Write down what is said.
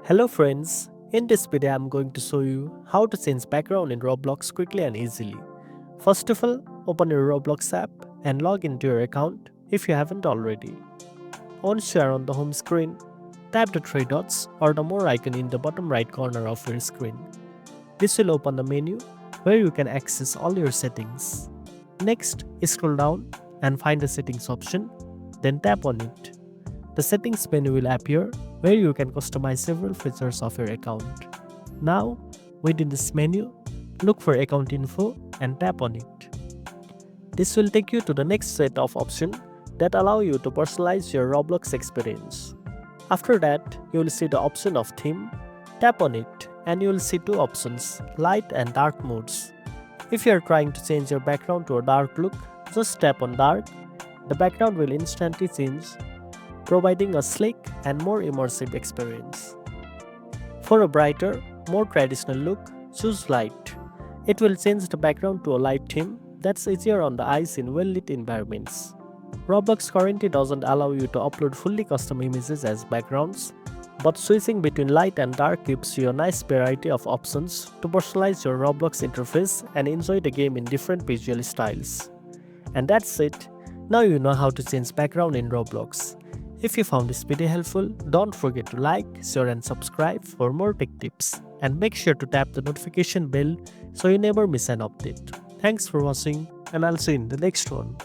Hello friends, in this video I'm going to show you how to change background in Roblox quickly and easily. First of all, open your Roblox app and log into your account if you haven't already. Once you are on the home screen, tap the three dots or the more icon in the bottom right corner of your screen. This will open the menu where you can access all your settings. Next, scroll down and find the settings option, then tap on it. The settings menu will appear where you can customize several features of your account. Now, within this menu, look for account info and tap on it. This will take you to the next set of options that allow you to personalize your Roblox experience. After that, you will see the option of theme. Tap on it and you will see two options, light and dark modes. If you are trying to change your background to a dark look, just tap on dark. The background will instantly change, providing a sleek and more immersive experience. For a brighter, more traditional look, choose light. It will change the background to a light theme that's easier on the eyes in well-lit environments. Roblox currently doesn't allow you to upload fully custom images as backgrounds, but switching between light and dark gives you a nice variety of options to personalize your Roblox interface and enjoy the game in different visual styles. And that's it. Now you know how to change background in Roblox. If you found this video helpful, don't forget to like, share and subscribe for more tech tips. And make sure to tap the notification bell so you never miss an update. Thanks for watching and I'll see you in the next one.